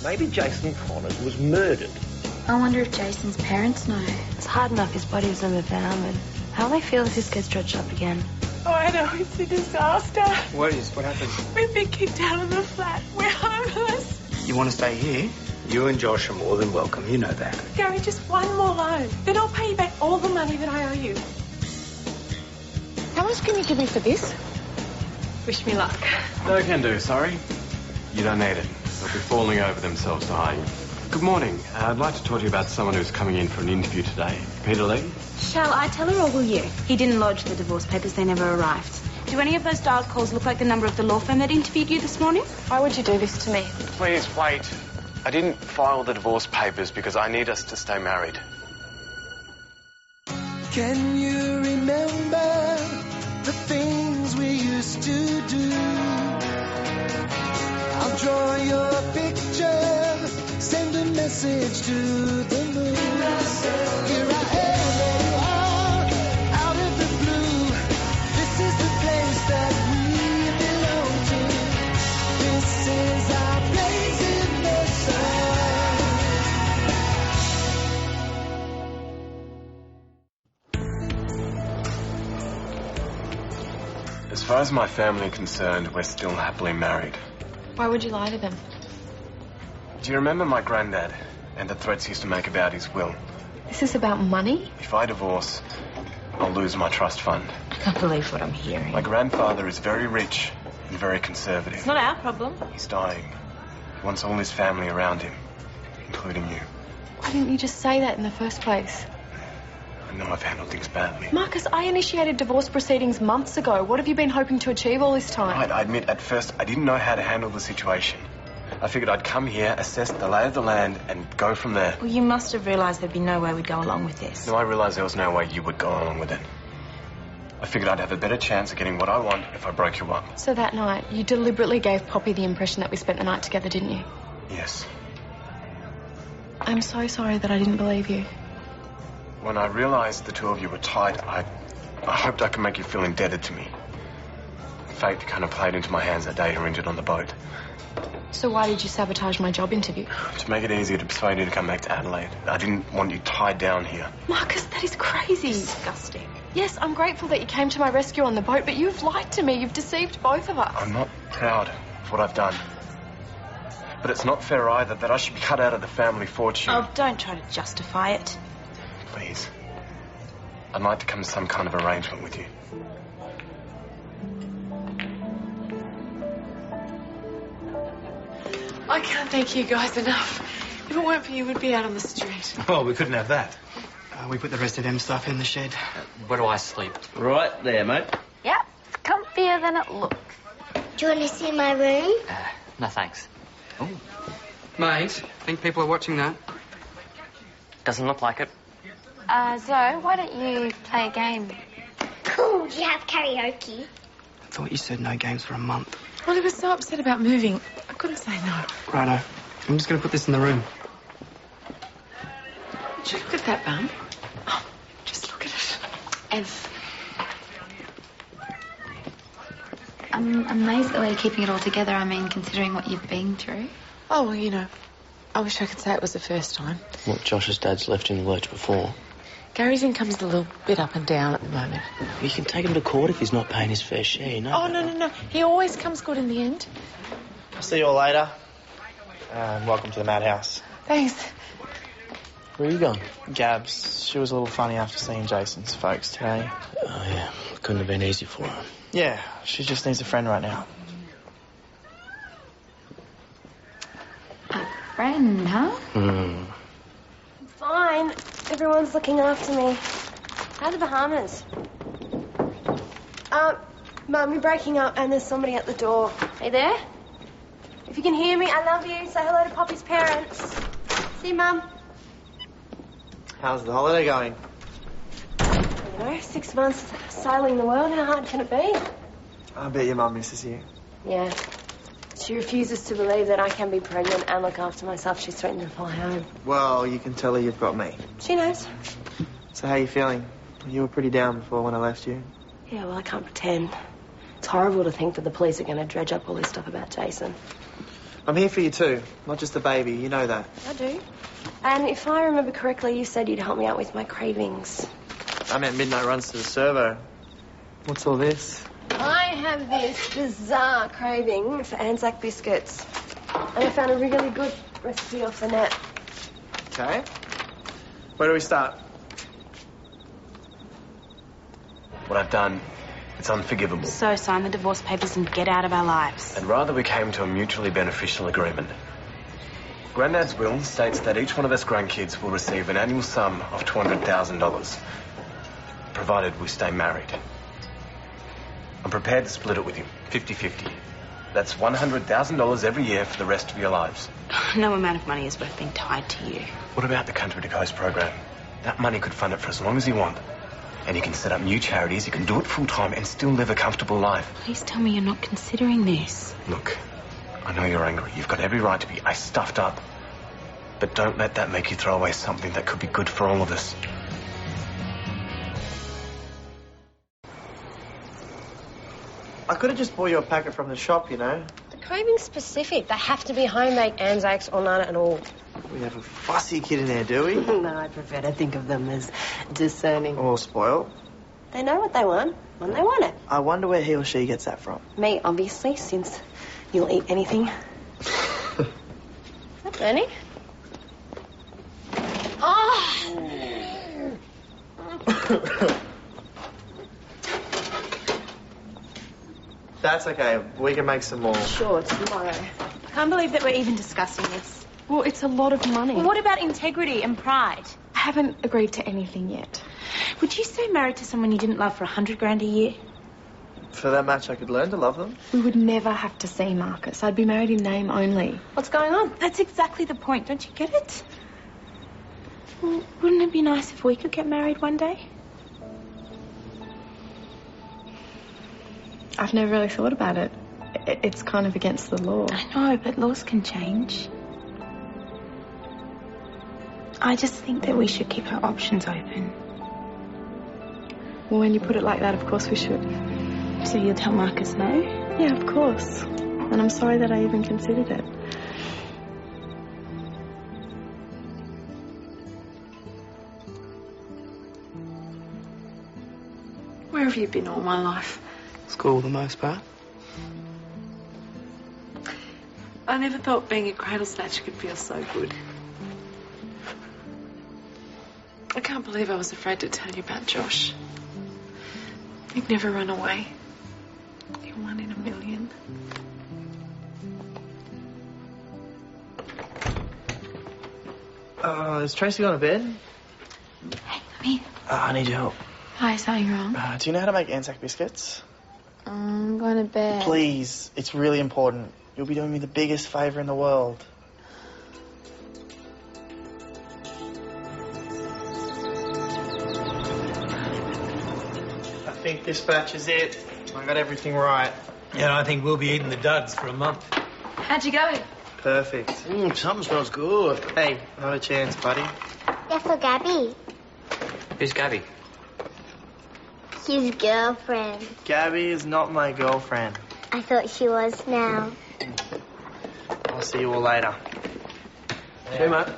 Maybe Jason Connors was murdered. I wonder if Jason's parents know. It's hard enough his body was never found, and how will they feel if this gets dredged up again? Oh, I know, it's a disaster. What happened? We've been kicked out of the flat. We're homeless. You want to stay here? You and Josh are more than welcome, you know that. Gary, just one more loan. Then I'll pay you back all the money that I owe you. How much can you give me for this? Wish me luck. No can do, sorry. You don't need it. They'll be falling over themselves to hire you. Good morning. I'd like to talk to you about someone who's coming in for an interview today. Peter Lee? Shall I tell her or will you? He didn't lodge the divorce papers, they never arrived. Do any of those dialed calls look like the number of the law firm that interviewed you this morning? Why would you do this to me? Please, wait. I didn't file the divorce papers because I need us to stay married. Can you remember the things we used to do? I'll draw your picture, send a message to the moon. Here I am, there you are, out of the blue. This is the place that we belong to. This is our place in the sun. As far as my family are concerned, we're still happily married. Why would you lie to them? Do you remember my granddad and the threats he used to make about his will? Is this about money? If I divorce, I'll lose my trust fund. I can't believe what I'm hearing. My grandfather is very rich and very conservative. It's not our problem. He's dying. He wants all his family around him, including you. Why didn't you just say that in the first place? I know I've handled things badly. Marcus, I initiated divorce proceedings months ago. What have you been hoping to achieve all this time? Right, I admit at first I didn't know how to handle the situation. I figured I'd come here, assess the lay of the land, and go from there. Well, you must have realised there'd be no way we'd go along with this. No, I realised there was no way you would go along with it. I figured I'd have a better chance of getting what I want if I broke you up. So that night, you deliberately gave Poppy the impression that we spent the night together, didn't you? Yes. I'm so sorry that I didn't believe you. When I realised the two of you were tied, I hoped I could make you feel indebted to me. Fate kind of played into my hands that day you were injured on the boat. So why did you sabotage my job interview? To make it easier to persuade you to come back to Adelaide. I didn't want you tied down here. Marcus, that is crazy. Disgusting. Yes, I'm grateful that you came to my rescue on the boat, but you've lied to me. You've deceived both of us. I'm not proud of what I've done. But it's not fair either that I should be cut out of the family fortune. Oh, don't try to justify it. Please. I'd like to come to some kind of arrangement with you. I can't thank you guys enough. If it weren't for you, we'd be out on the street. Oh, we couldn't have that. We put the rest of them stuff in the shed. Where do I sleep? Right there, mate. Yep, it's comfier than it looks. Do you want to see my room? No, thanks. Oh. Mate, think people are watching that? Doesn't look like it. Zoe, why don't you play a game? Cool, do you have karaoke? I thought you said no games for a month. Well, he was so upset about moving. I couldn't say no. Righto. I'm just going to put this in the room. Would you look at that, Mum? Oh, just look at it. And I'm amazed at the way you're keeping it all together. I mean, considering what you've been through. oh, well, you know, I wish I could say it was the first time. What, Josh's dad's left in the lurch before? Gary's income's a little bit up and down at the moment. You can take him to court if he's not paying his fair share, you know. Oh, no. He always comes good in the end. I'll see you all later. Welcome to the madhouse. Thanks. Where are you going? Gabs, she was a little funny after seeing Jason's folks today. Oh, yeah. Couldn't have been easy for her. Yeah, she just needs a friend right now. A friend, huh? Fine. Everyone's looking after me. How are the Bahamas? Mum, you're breaking up and there's somebody at the door. Are you there? If you can hear me, I love you. Say hello to Poppy's parents. See you, Mum. How's the holiday going? You know, 6 months sailing the world. How hard can it be? I bet your mum misses you. Yeah. She refuses to believe that I can be pregnant and look after myself. She's threatened to fly home. Well, you can tell her you've got me. She knows. So how you feeling? You were pretty down before when I left you. Yeah, well, I can't pretend. It's horrible to think that the police are going to dredge up all this stuff about Jason. I'm here for you too, not just the baby. You know that. I do. And if I remember correctly, you said you'd help me out with my cravings. I meant midnight runs to the servo. What's all this? I have this bizarre craving for Anzac biscuits. And I found a really good recipe off the net. Okay. Where do we start? What I've done, it's unforgivable. So sign the divorce papers and get out of our lives. And rather we came to a mutually beneficial agreement. Grandad's will states that each one of us grandkids will receive an annual sum of $200,000, provided we stay married. I'm prepared to split it with you, 50-50. That's $100,000 every year for the rest of your lives. No amount of money is worth being tied to you. What about the Country to Coast program? That money could fund it for as long as you want. And you can set up new charities, you can do it full-time and still live a comfortable life. Please tell me you're not considering this. Look, I know you're angry. You've got every right to be stuffed up. But don't let that make you throw away something that could be good for all of us. I could have just bought you a packet from the shop, you know. The craving's specific. They have to be homemade Anzacs or none at all. We have a fussy kid in there, do we? No, I prefer to think of them as discerning. Or spoiled. They know what they want when they want it. I wonder where he or she gets that from. Me, obviously, since you'll eat anything. Is that burning? Oh! That's okay. We can make some more. Sure, tomorrow. Can't believe that we're even discussing this. Well, it's a lot of money. Well, what about integrity and pride? I haven't agreed to anything yet. Would you stay married to someone you didn't love for $100,000 a year? For that much, I could learn to love them. We would never have to see Marcus. I'd be married in name only. What's going on? That's exactly the point. Don't you get it? Well, wouldn't it be nice if we could get married one day? I've never really thought about it. It's kind of against the law. I know, but laws can change. I just think that we should keep our options open. Well, when you put it like that, of course we should. So you'll tell Marcus no? Yeah, of course. And I'm sorry that I even considered it. Where have you been all my life? School, the most part. I never thought being a cradle snatcher could feel so good. I can't believe I was afraid to tell you about Josh. He'd never run away. You're one in a million. Is Tracy gone to bed? Hey, me. I need your help. Hi, something wrong? Do you know how to make Anzac biscuits? I'm going to bed. Please, it's really important. You'll be doing me the biggest favour in the world. I think this batch is it. I got everything right. Yeah, I think we'll be eating the duds for a month. How'd you go? Perfect. Something smells good. Hey, not a chance, buddy. They're for Gabby. Who's Gabby? His girlfriend. Gabby is not my girlfriend. I thought she was now. I'll see you all later. Hey, mate.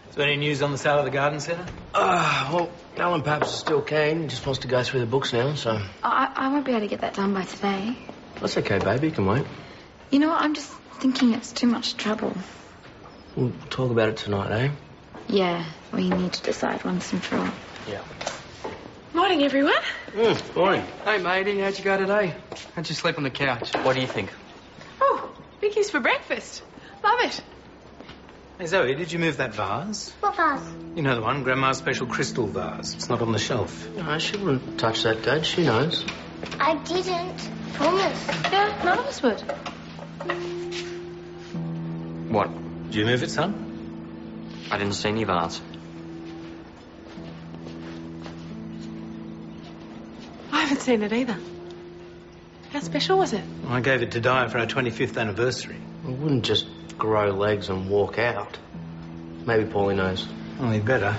Is there any news on the sale of the garden centre? Well, Alan Pabst is still keen. He just wants to go through the books now, so... I won't be able to get that done by today. That's okay, baby. You can wait. You know what? I'm just thinking it's too much trouble. We'll talk about it tonight, eh? Yeah, we need to decide once and for all. Yeah. Morning, everyone. Morning. Hey, matey, how'd you go today? How'd you sleep on the couch? What do you think? Oh, Vicky's for breakfast. Love it. Hey, Zoe, did you move that vase? What vase? You know the one, Grandma's special crystal vase. It's not on the shelf. No, she wouldn't touch that, Dad. She knows. I didn't. Promise. Yeah, none of us would. What? Did you move it, son? I didn't see any vase. I haven't seen it either. How special was it? I gave it to Di for our 25th anniversary. I wouldn't just grow legs and walk out. Maybe Paulie knows. Well, he better.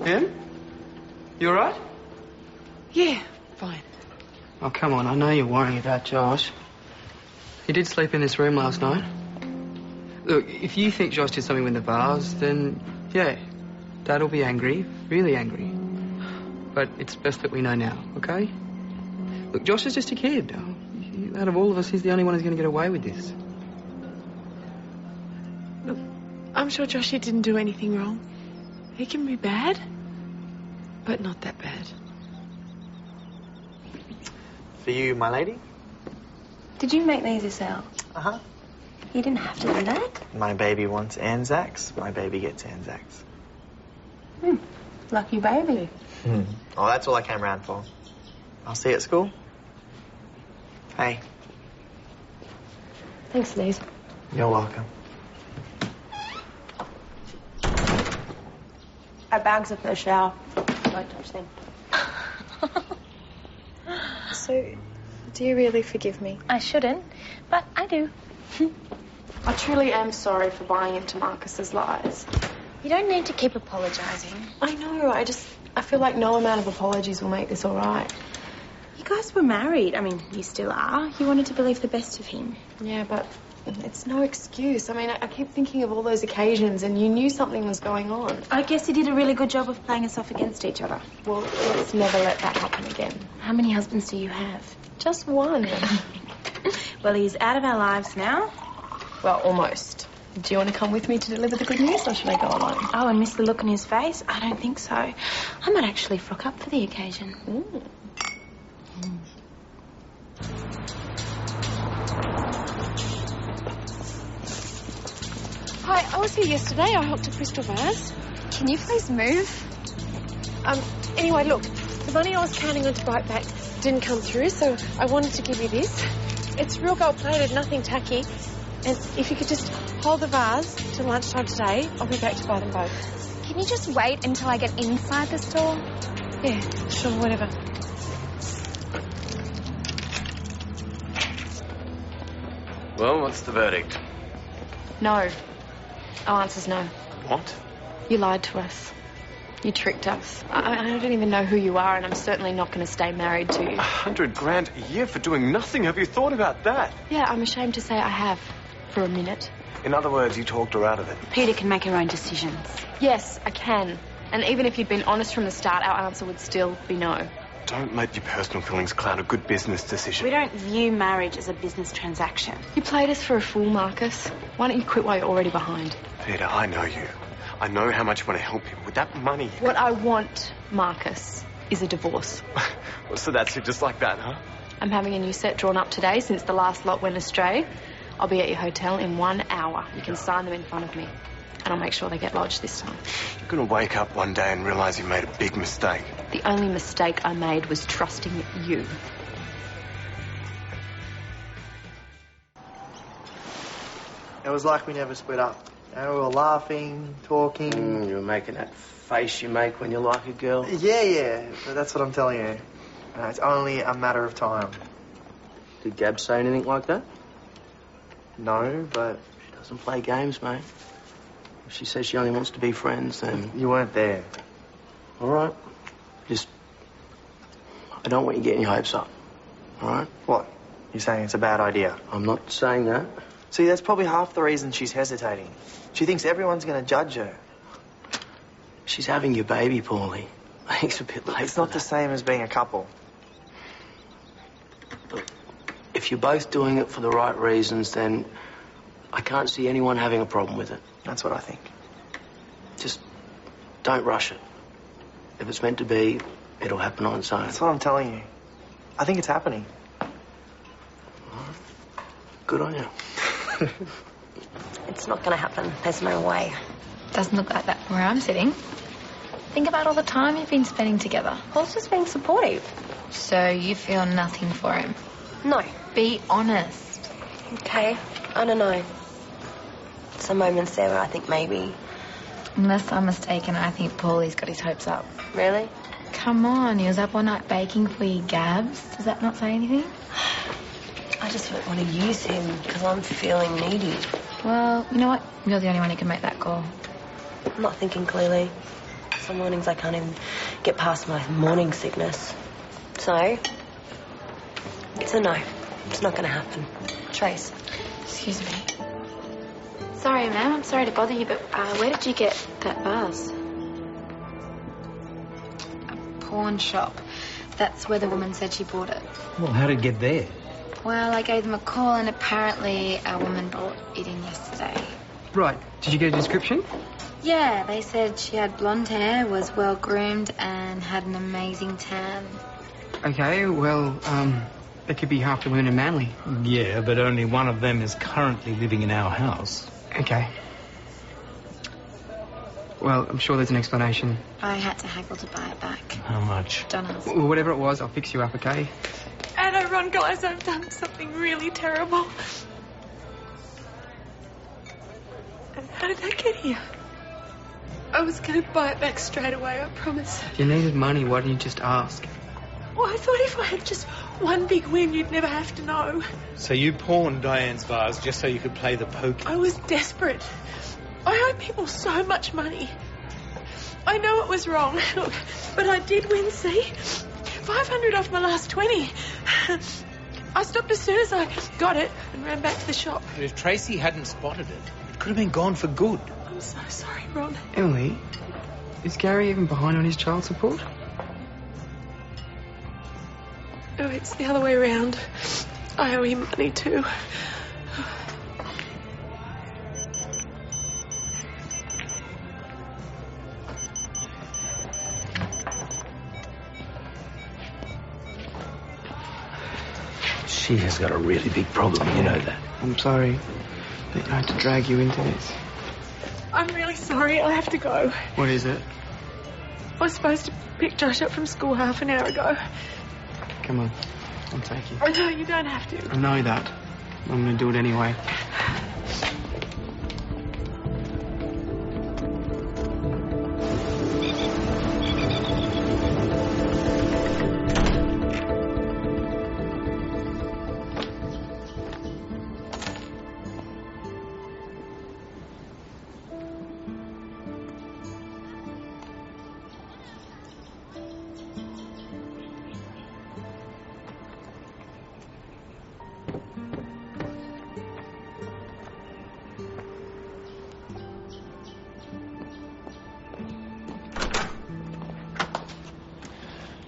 Em? You all right? Yeah, fine. Oh, come on. I know you're worrying about Josh. You did sleep in this room last night. Look, if you think Josh did something with the vase, then, yeah, Dad will be angry, really angry. But it's best that we know now, okay? Look, Josh is just a kid. Out of all of us, he's the only one who's going to get away with this. Look, I'm sure Joshy didn't do anything wrong. He can be bad, but not that bad. For you, my lady? Did you make these yourself? Uh-huh. You didn't have to do that. My baby wants Anzacs. My baby gets Anzacs. Lucky baby. Oh, that's all I came round for. I'll see you at school. Hey. Thanks, Liz. You're welcome. Our bags up in the shower. Don't touch them. So, do you really forgive me? I shouldn't, but I do. I truly am sorry for buying into Marcus's lies. You don't need to keep apologising. I know, I feel like no amount of apologies will make this all right. You guys were married. I mean, you still are. You wanted to believe the best of him. Yeah, but it's no excuse. I mean, I keep thinking of all those occasions and you knew something was going on. I guess you did a really good job of playing us off against each other. Well, let's never let that happen again. How many husbands do you have? Just one. Well, he's out of our lives now. Well, almost. Do you want to come with me to deliver the good news or should I go alone? Oh, and miss the look on his face? I don't think so. I might actually frock up for the occasion. Ooh. Hi, I was here yesterday. I helped a crystal vase. Can you please move? Anyway, look, the money I was counting on to buy it back didn't come through, so I wanted to give you this. It's real gold-plated, nothing tacky. And if you could just hold the vase till lunchtime today, I'll be back to buy them both. Can you just wait until I get inside the store? Yeah, sure, whatever. Well, what's the verdict? No. Our answer's no. What? You lied to us. You tricked us. I don't even know who you are, and I'm certainly not going to stay married to you. $100,000 a year for doing nothing. Have you thought about that? Yeah, I'm ashamed to say I have. For a minute. In other words, you talked her out of it. Peter can make her own decisions. Yes, I can. And even if you'd been honest from the start, our answer would still be no. Don't let your personal feelings cloud a good business decision. We don't view marriage as a business transaction. You played us for a fool, Marcus. Why don't you quit while you're already behind? Peter, I know you. I know how much you want to help him. With that money... What I want, Marcus, is a divorce. So that's it, just like that, huh? I'm having a new set drawn up today since the last lot went astray. I'll be at your hotel in 1 hour. You can sign them in front of me. And I'll make sure they get lodged this time. You're going to wake up one day and realise you made a big mistake. The only mistake I made was trusting you. It was like we never split up. You know, we were laughing, talking. You were making that face you make when you like a girl. Yeah, but that's what I'm telling you. It's only a matter of time. Did Gab say anything like that? No, but... She doesn't play games, mate. If she says she only wants to be friends, then... You weren't there. All right. Just... I don't want you getting your hopes up. All right? What? You're saying it's a bad idea? I'm not saying that. See, that's probably half the reason she's hesitating. She thinks everyone's going to judge her. She's having your baby, Paulie. It's a bit late. It's not the same as being a couple. Look, if you're both doing it for the right reasons, then I can't see anyone having a problem with it. That's what I think. Just don't rush it. If it's meant to be, it'll happen on its own. That's what I'm telling you. I think it's happening. Good on you. It's not going to happen. There's no way. Doesn't look like that from where I'm sitting. Think about all the time you've been spending together. Paul's just being supportive. So you feel nothing for him? No. Be honest. Okay. I don't know. Some moments there where I think maybe. Unless I'm mistaken, I think Paulie's got his hopes up. Really? Come on, he was up all night baking for you, Gabs. Does that not say anything? I just don't want to use him because I'm feeling needy. Well, you know what? You're the only one who can make that call. I'm not thinking clearly. Some mornings I can't even get past my morning sickness. So, it's a no. It's not going to happen. Trace. Excuse me. Sorry, ma'am. I'm sorry to bother you, but where did you get that vase? A pawn shop. That's where the woman said she bought it. Well, how did it get there? Well, I gave them a call, and apparently a woman brought it in yesterday. Right. Did you get a description? Yeah, they said she had blonde hair, was well groomed, and had an amazing tan. Okay, well, there could be half the women in Manly. Yeah, but only one of them is currently living in our house. Okay. Well, I'm sure there's an explanation. I had to haggle to buy it back. How much? Don't ask. Well, whatever it was, I'll fix you up, okay? Anna, Ron, guys, I've done something really terrible. And how did that get here? I was going to buy it back straight away, I promise. If you needed money, why didn't you just ask? Well, I thought if I had just one big win, you'd never have to know. So you pawned Diane's vase just so you could play the poker? I was desperate. I owed people so much money. I know it was wrong, look, but I did win, see? 500 off my last 20. I stopped as soon as I got it and ran back to the shop. But if Tracy hadn't spotted it, it could have been gone for good. I'm so sorry, Ron. Emily, is Gary even behind on his child support? Oh, it's the other way around. I owe him money too. She has got a really big problem, you know that. I'm sorry that I had to drag you into this. I'm really sorry. I have to go. What is it? I was supposed to pick Josh up from school half an hour ago. Come on, I'll take you. Oh, no, you don't have to. I know that. I'm going to do it anyway.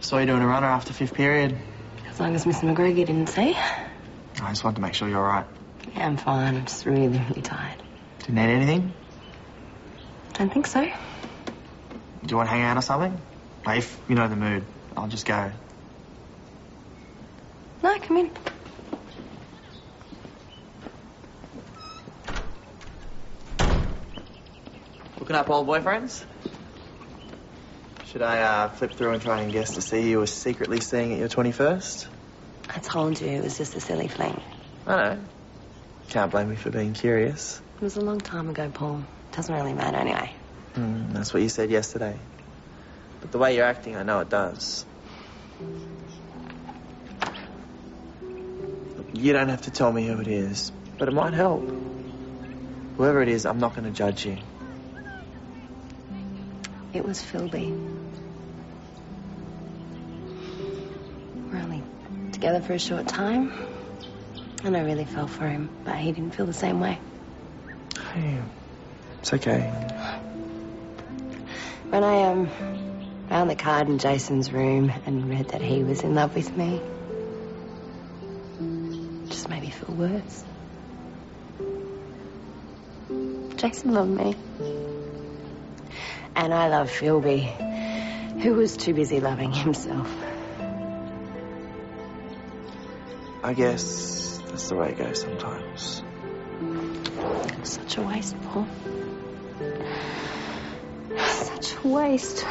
Saw you doing a runner after fifth period. As long as Mr. McGregor didn't see. I just wanted to make sure you're all right. Yeah, I'm fine. I'm just really, really tired. Didn't need anything? Don't think so. Do you want to hang out or something? Like, if you know the mood, I'll just go. No, come in. Looking up old boyfriends? Should I flip through and try and guess to see who you were secretly seeing at your 21st? I told you it was just a silly fling. I know. Can't blame me for being curious. It was a long time ago, Paul. Doesn't really matter anyway. That's what you said yesterday. But the way you're acting, I know it does. Look, you don't have to tell me who it is, but it might help. Whoever it is, I'm not going to judge you. It was Philby. We're only together for a short time. And I really fell for him, but he didn't feel the same way. Hey, it's okay. When I found the card in Jason's room and read that he was in love with me, it just made me feel worse. Jason loved me. And I loved Philby, who was too busy loving himself. I guess that's the way it goes sometimes. Such a waste, Paul. Such a waste.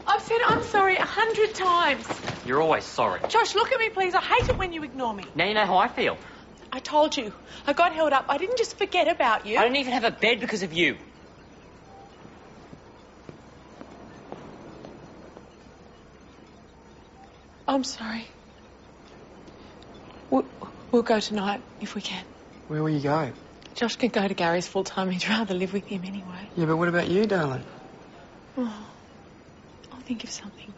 I've said I'm sorry 100 times. You're always sorry. Josh, look at me, please. I hate it when you ignore me. Now you know how I feel. I told you. I got held up. I didn't just forget about you. I don't even have a bed because of you. I'm sorry. We'll go tonight if we can. Where will you go? Josh can go to Gary's full time. He'd rather live with him anyway. Yeah, but what about you, darling? Oh, I'll think of something.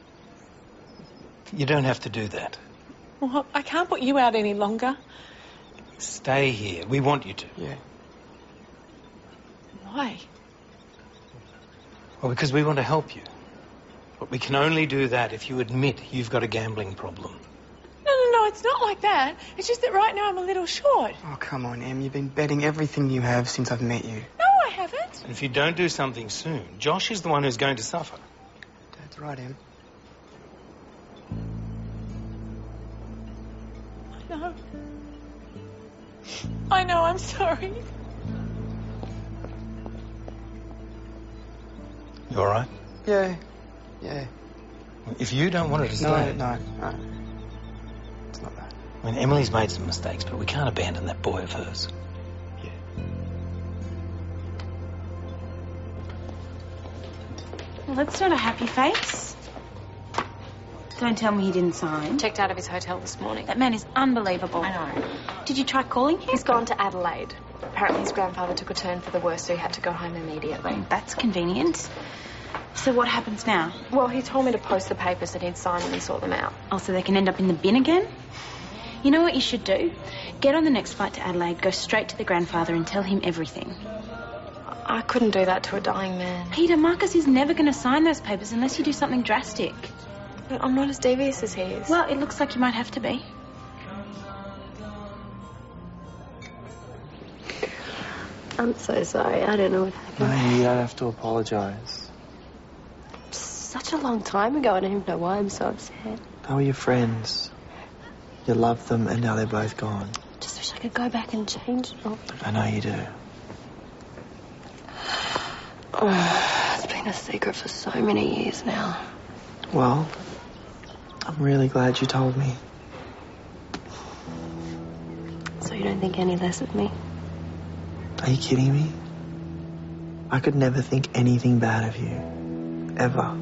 You don't have to do that. Well, I can't put you out any longer. Stay here. We want you to. Yeah. Why? Well, because we want to help you. But we can only do that if you admit you've got a gambling problem. No, it's not like that. It's just that right now I'm a little short. Oh, come on, Em. You've been betting everything you have since I've met you. No, I haven't. And if you don't do something soon, Josh is the one who's going to suffer. Dad's right, Em. I know, I'm sorry. You all right? Yeah. If you don't want her to stay... No. It's not that. I mean, Emily's made some mistakes, but we can't abandon that boy of hers. Well, that's not a happy face. Don't tell me he didn't sign. Checked out of his hotel this morning. That man is unbelievable. I know. Did you try calling him? He's gone to Adelaide. Apparently his grandfather took a turn for the worse, so he had to go home immediately. That's convenient. So what happens now? Well, he told me to post the papers that he'd signed when he sort them out. Oh, so they can end up in the bin again? You know what you should do? Get on the next flight to Adelaide, go straight to the grandfather and tell him everything. I couldn't do that to a dying man. Peter, Marcus is never going to sign those papers unless you do something drastic. But I'm not as devious as he is. Well, it looks like you might have to be. I'm so sorry. I don't know what happened. No, you don't have to apologise. Such a long time ago. I don't even know why I'm so upset. They were your friends. You loved them, and now they're both gone. Just wish I could go back and change it all. I know you do. It's been a secret for so many years now. Well, I'm really glad you told me. So you don't think any less of me? Are you kidding me? I could never think anything bad of you. Ever.